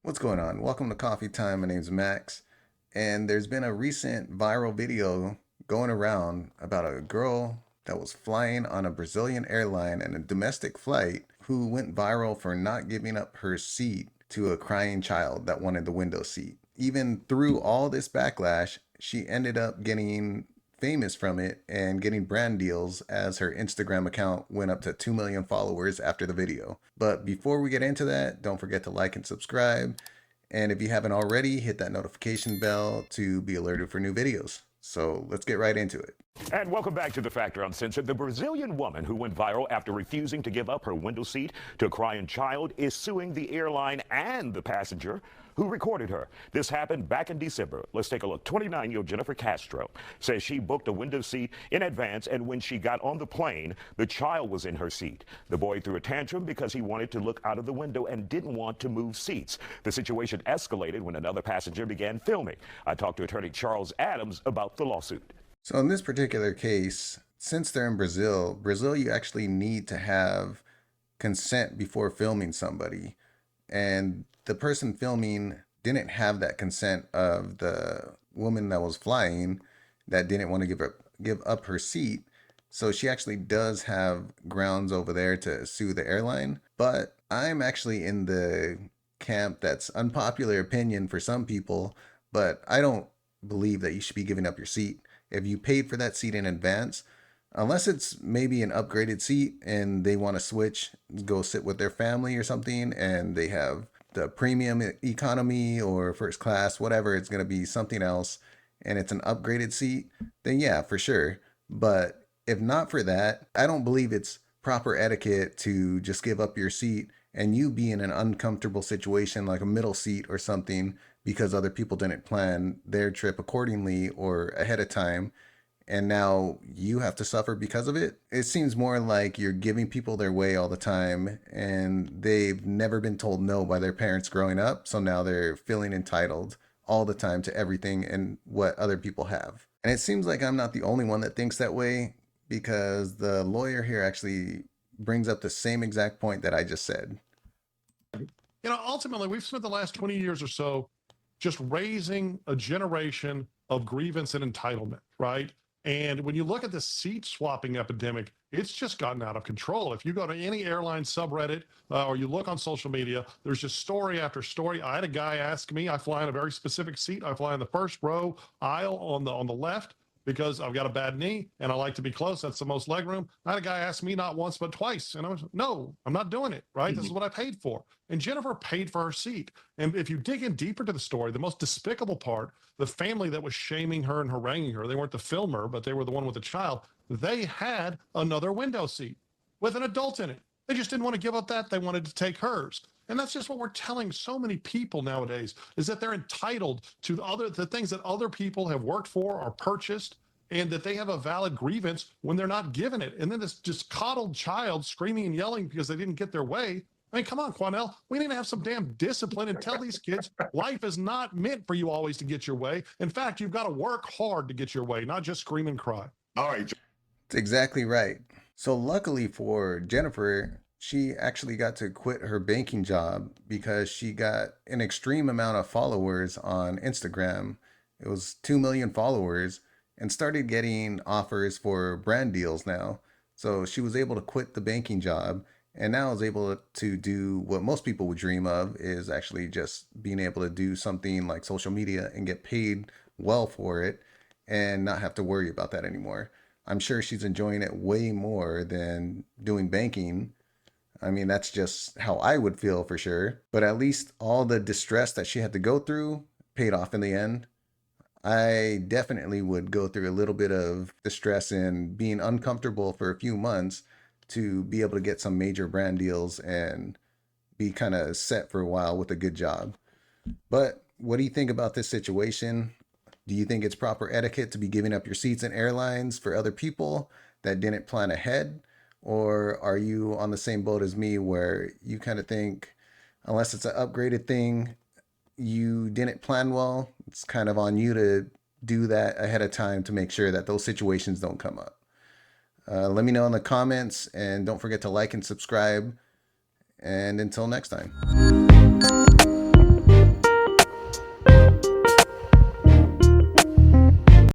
What's going on? Welcome to Coffee Time. My name's Max, and there's been a recent viral video going around about a girl that was flying on a Brazilian airline and a domestic flight who went viral for not giving up her seat to a crying child that wanted the window seat. Even through all this backlash, she ended up getting famous from it and getting brand deals as her Instagram account went up to 2 million followers after the video. But before we get into that, don't forget to like and subscribe. And if you haven't already, hit that notification bell to be alerted for new videos. So let's get right into it. And welcome back to The Factor Uncensored. The Brazilian woman who went viral after refusing to give up her window seat to a crying child is suing the airline and the passenger who recorded her. This happened back in December. Let's take a look. 29-year-old Jennifer Castro says she booked a window seat in advance, and when she got on the plane, the child was in her seat. The boy threw a tantrum because he wanted to look out of the window and didn't want to move seats. The situation escalated when another passenger began filming. I talked to attorney Charles Adams about the lawsuit. So in this particular case, since they're in Brazil, you actually need to have consent before filming somebody. And the person filming didn't have that consent of the woman that was flying that didn't want to give up her seat. So she actually does have grounds over there to sue the airline. But I'm actually in the camp that's unpopular opinion for some people, but I don't believe that you should be giving up your seat. If you paid for that seat in advance, unless it's maybe an upgraded seat and they want to switch, go sit with their family or something, and they have the premium economy or first class, whatever, it's going to be something else, and it's an upgraded seat, then yeah, for sure. But if not for that, I don't believe it's proper etiquette to just give up your seat and you be in an uncomfortable situation like a middle seat or something because other people didn't plan their trip accordingly or ahead of time, and now you have to suffer because of it. It seems more like you're giving people their way all the time and they've never been told no by their parents growing up, so now they're feeling entitled all the time to everything and what other people have. And it seems like I'm not the only one that thinks that way, because the lawyer here actually brings up the same exact point that I just said. Ultimately, we've spent the last 20 years or so just raising a generation of grievance and entitlement, right? And when you look at the seat swapping epidemic, it's just gotten out of control. If you go to any airline subreddit or you look on social media, there's just story after story. I had a guy ask me, I fly in a very specific seat. I fly in the first row aisle on the left because I've got a bad knee and I like to be close. That's the most leg room. I had a guy ask me not once, but twice. And I was, no, I'm not doing it, right? This is what I paid for. And Jennifer paid for her seat. And if you dig in deeper to the story, the most despicable part, the family that was shaming her and haranguing her, they weren't the filmer, but they were the one with the child. They had another window seat with an adult in it. They just didn't want to give up that. They wanted to take hers. And that's just what we're telling so many people nowadays, is that they're entitled to the things that other people have worked for or purchased, and that they have a valid grievance when they're not given it. And then this just coddled child screaming and yelling because they didn't get their way. I mean, come on, Quanell. We need to have some damn discipline and tell these kids life is not meant for you always to get your way. In fact, you've got to work hard to get your way, not just scream and cry. All right. That's exactly right. So luckily for Jennifer, she actually got to quit her banking job because she got an extreme amount of followers on Instagram. It was 2 million followers, and started getting offers for brand deals now. So she was able to quit the banking job and now is able to do what most people would dream of, is actually just being able to do something like social media and get paid well for it and not have to worry about that anymore. I'm sure she's enjoying it way more than doing banking. I mean, that's just how I would feel for sure. But at least all the distress that she had to go through paid off in the end. I definitely would go through a little bit of distress and being uncomfortable for a few months to be able to get some major brand deals and be kind of set for a while with a good job. But what do you think about this situation? Do you think it's proper etiquette to be giving up your seats in airlines for other people that didn't plan ahead? Or are you on the same boat as me where you kind of think, unless it's an upgraded thing, you didn't plan well, it's kind of on you to do that ahead of time to make sure that those situations don't come up? Let me know in the comments, and don't forget to like and subscribe. And until next time.